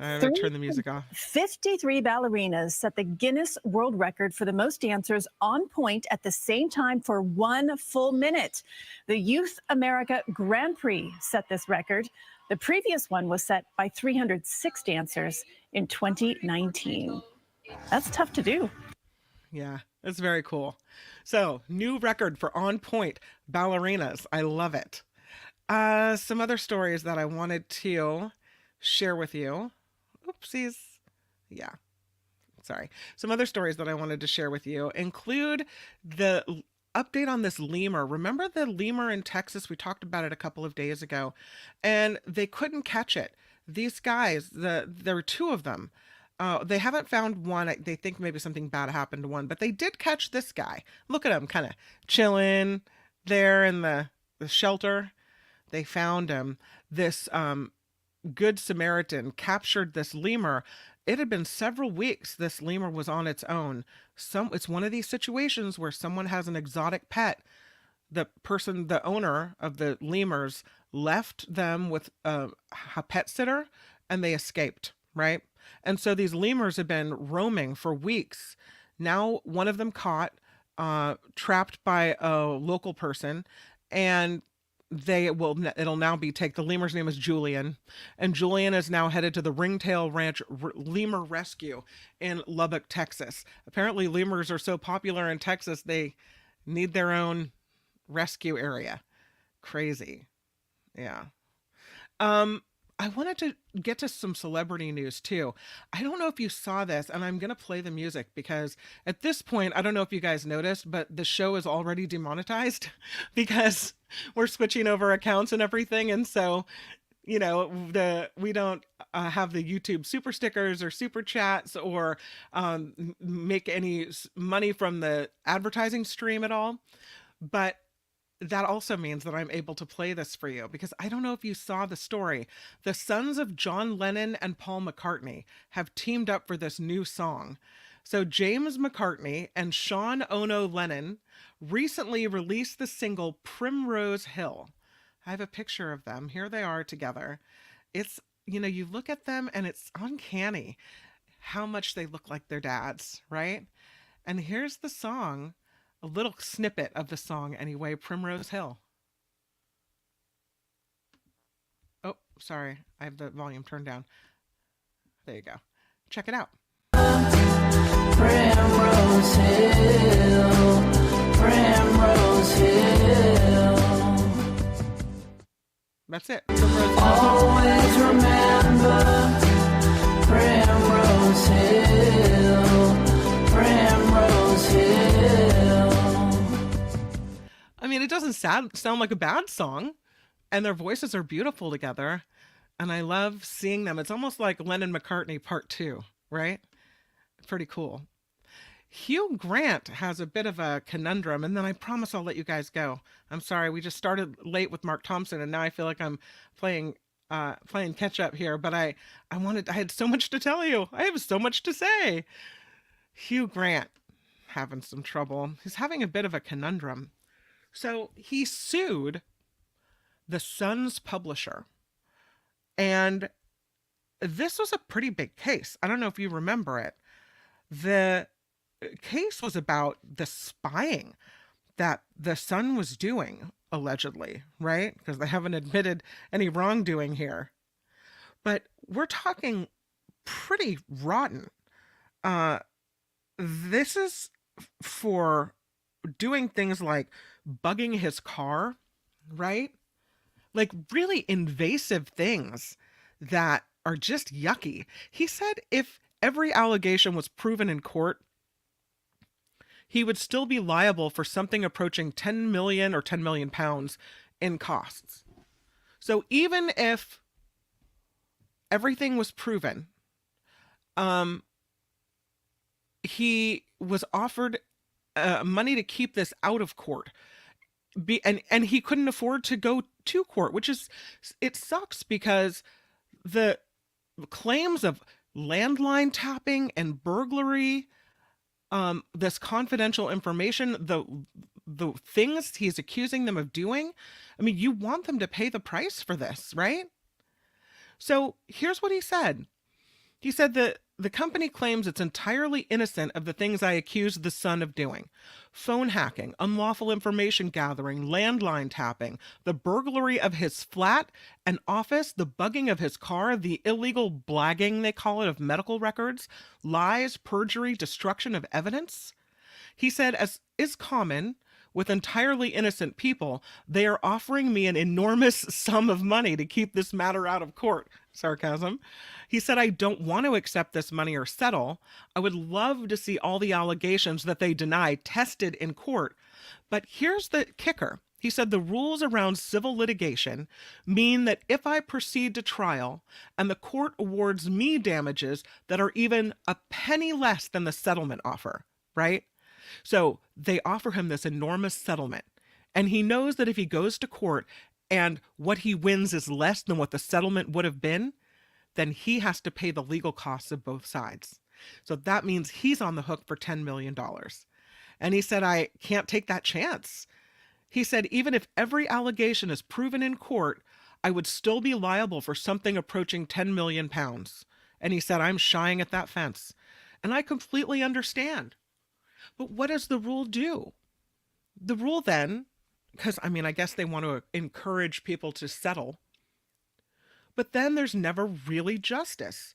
I'm going to turn the music off. 53 ballerinas set the Guinness World Record for the most dancers on point at the same time for 1 full minute. The Youth America Grand Prix set this record. The previous one was set by 306 dancers in 2019. That's tough to do. Yeah, it's very cool. So, new record for on point ballerinas. I love it. Some other stories that I wanted to share with you. Oopsies. Yeah. Sorry. Some other stories that I wanted to share with you include the update on this lemur. Remember the lemur in Texas? We talked about it a couple of days ago, and they couldn't catch it. These guys, there were 2 of them. They haven't found one. They think maybe something bad happened to one, but they did catch this guy. Look at him kind of chilling there in the shelter. They found him. This Good Samaritan captured this lemur. It had been several weeks this lemur was on its own. It's one of these situations where someone has an exotic pet. The owner of the lemurs left them with a pet sitter and they escaped, right? And so these lemurs have been roaming for weeks. Now one of them caught, trapped by a local person, and it'll now be the lemur's name is Julian, and Julian is now headed to the Ringtail Ranch Lemur Rescue in Lubbock, Texas. Apparently lemurs are so popular in Texas, they need their own rescue area. Crazy. Yeah. I wanted to get to some celebrity news too. I don't know if you saw this, and I'm going to play the music because at this point, I don't know if you guys noticed, but the show is already demonetized because we're switching over accounts and everything. And so, we don't have the YouTube super stickers or super chats or make any money from the advertising stream at all. But that also means that I'm able to play this for you because I don't know if you saw the story. The sons of John Lennon and Paul McCartney have teamed up for this new song. So James McCartney and Sean Ono Lennon recently released the single Primrose Hill. I have a picture of them. Here they are together. It's, you look at them and it's uncanny how much they look like their dads, right? And here's the song. A little snippet of the song anyway, Primrose Hill. Oh, sorry. I have the volume turned down. There you go. Check it out. Primrose Hill, Primrose Hill. That's it. Primrose Hill. Always remember Primrose Hill, Primrose Hill. I mean, it doesn't sound like a bad song, and their voices are beautiful together, and I love seeing them. It's almost like Lennon McCartney Part 2, right? Pretty cool. Hugh Grant has a bit of a conundrum, and then I promise I'll let you guys go. I'm sorry, we just started late with Mark Thompson, and now I feel like I'm playing catch up here, but I had so much to tell you. I have so much to say. Hugh Grant having some trouble. He's having a bit of a conundrum. So he sued the Sun's publisher, and this was a pretty big case. I don't know if you remember it. The case was about the spying that the Sun was doing, allegedly, right? Because they haven't admitted any wrongdoing here. But we're talking pretty rotten. This is for doing things like bugging his car, right? Like really invasive things that are just yucky. He said if every allegation was proven in court, he would still be liable for something approaching 10 million or 10 million pounds in costs. So even if everything was proven, he was offered money to keep this out of court. And he couldn't afford to go to court, it sucks because the claims of landline tapping and burglary, this confidential information, the things he's accusing them of doing, I mean, you want them to pay the price for this, right? So here's what he said. He said that the company claims it's entirely innocent of the things I accused the Sun of doing. Phone hacking, unlawful information gathering, landline tapping, the burglary of his flat and office, the bugging of his car, the illegal blagging, they call it, of medical records, lies, perjury, destruction of evidence. He said, as is common with entirely innocent people, they are offering me an enormous sum of money to keep this matter out of court. Sarcasm. He said, I don't want to accept this money or settle. I would love to see all the allegations that they deny tested in court. But here's the kicker. He said the rules around civil litigation mean that if I proceed to trial and the court awards me damages that are even a penny less than the settlement offer, right? So they offer him this enormous settlement. And he knows that if he goes to court and what he wins is less than what the settlement would have been, then he has to pay the legal costs of both sides. So that means he's on the hook for $10 million. And he said, I can't take that chance. He said, even if every allegation is proven in court, I would still be liable for something approaching 10 million pounds. And he said, I'm shying at that fence. And I completely understand. But what does the rule do? The rule then, because I mean, I guess they want to encourage people to settle, but then there's never really justice.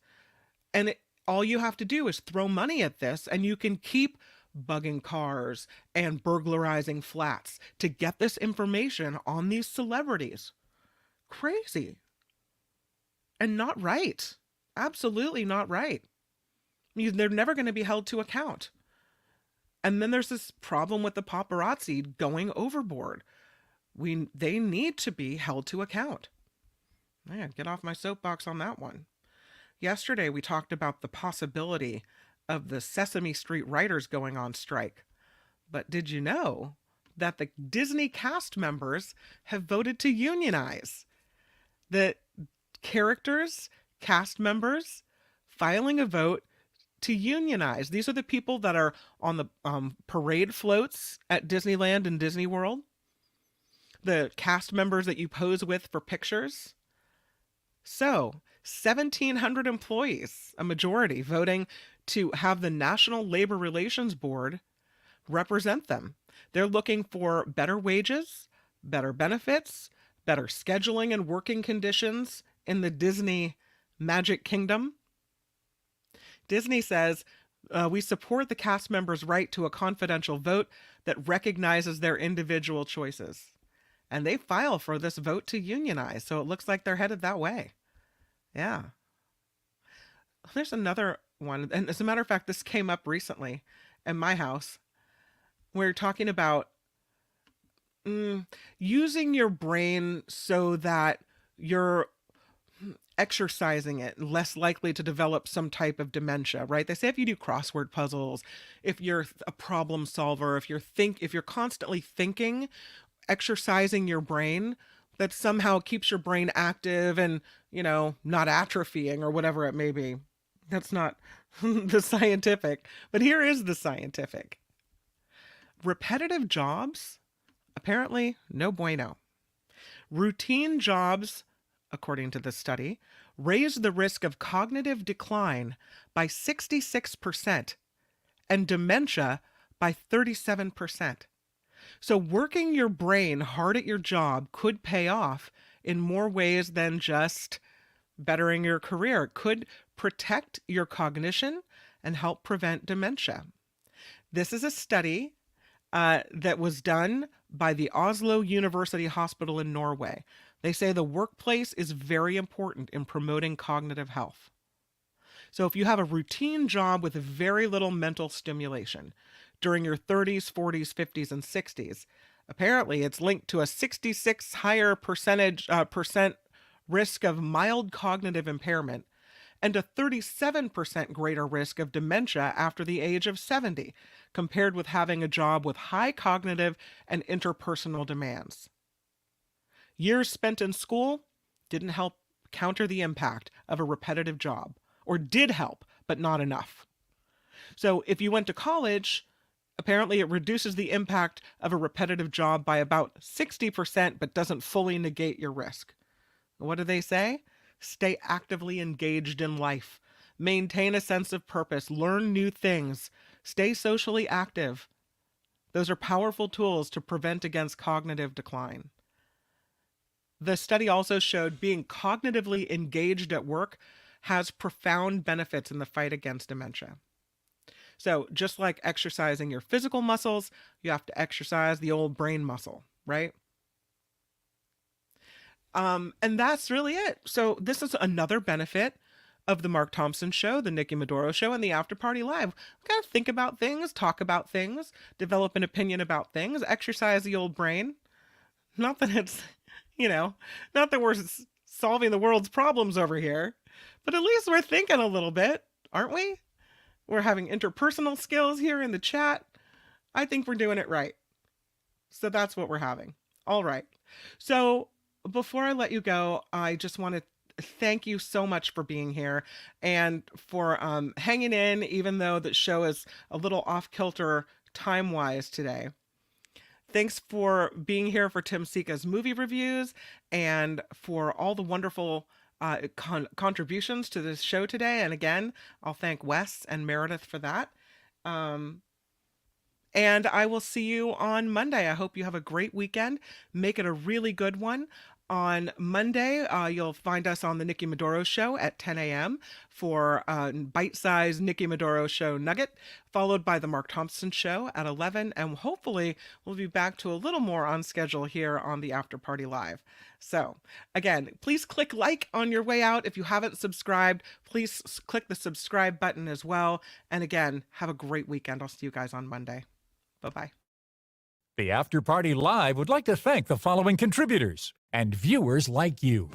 And all you have to do is throw money at this, and you can keep bugging cars and burglarizing flats to get this information on these celebrities. Crazy. And not right. Absolutely not right. They're never going to be held to account. And then there's this problem with the paparazzi going overboard. They need to be held to account. Man, get off my soapbox on that one. Yesterday, we talked about the possibility of the Sesame Street writers going on strike. But did you know that the Disney cast members have voted to unionize? The characters, cast members, filing a vote to unionize. These are the people that are on the parade floats at Disneyland and Disney World. The cast members that you pose with for pictures. So, 1,700 employees, a majority, voting to have the National Labor Relations Board represent them. They're looking for better wages, better benefits, better scheduling and working conditions in the Disney Magic Kingdom. Disney says, we support the cast members' right to a confidential vote that recognizes their individual choices. And they file for this vote to unionize, so it looks like they're headed that way. Yeah. There's another one, and as a matter of fact, this came up recently in my house. We're talking about using your brain so that you're exercising it, less likely to develop some type of dementia, right? They say if you do crossword puzzles, if you're a problem solver, if you're constantly thinking, exercising your brain, that somehow keeps your brain active and, not atrophying or whatever it may be. That's not the scientific, but here is the scientific. Repetitive jobs, apparently no bueno. Routine jobs, according to this study, raise the risk of cognitive decline by 66% and dementia by 37%. So working your brain hard at your job could pay off in more ways than just bettering your career. It could protect your cognition and help prevent dementia. This is a study that was done by the Oslo University Hospital in Norway. They say the workplace is very important in promoting cognitive health. So if you have a routine job with very little mental stimulation during your 30s, 40s, 50s, and 60s, apparently it's linked to a 66 higher percent risk of mild cognitive impairment and a 37% greater risk of dementia after the age of 70, compared with having a job with high cognitive and interpersonal demands. Years spent in school didn't help counter the impact of a repetitive job, or did help, but not enough. So if you went to college, apparently it reduces the impact of a repetitive job by about 60%, but doesn't fully negate your risk. What do they say? Stay actively engaged in life. Maintain a sense of purpose. Learn new things. Stay socially active. Those are powerful tools to prevent against cognitive decline. The study also showed being cognitively engaged at work has profound benefits in the fight against dementia. So just like exercising your physical muscles, you have to exercise the old brain muscle, right? And that's really it. So this is another benefit of the Mark Thompson Show, the Nikki Maduro Show, and the After Party Live. We gotta think about things, talk about things, develop an opinion about things, exercise the old brain. Not that it's, not that we're solving the world's problems over here, but at least we're thinking a little bit, aren't we? We're having interpersonal skills here in the chat. I think we're doing it right. So that's what we're having. All right. So before I let you go, I just want to thank you so much for being here and for hanging in, even though the show is a little off kilter time wise today. Thanks for being here for Tim Sika's movie reviews and for all the wonderful contributions to this show today. And again, I'll thank Wes and Meredith for that. And I will see you on Monday. I hope you have a great weekend. Make it a really good one. On Monday, you'll find us on the Nikki Maduro Show at 10 a.m. for bite-sized Nikki Maduro Show nugget, followed by the Mark Thompson Show at 11. And hopefully, we'll be back to a little more on schedule here on the After Party Live. So, again, please click like on your way out. If you haven't subscribed, please click the subscribe button as well. And again, have a great weekend. I'll see you guys on Monday. Bye-bye. The After Party Live would like to thank the following contributors and viewers like you.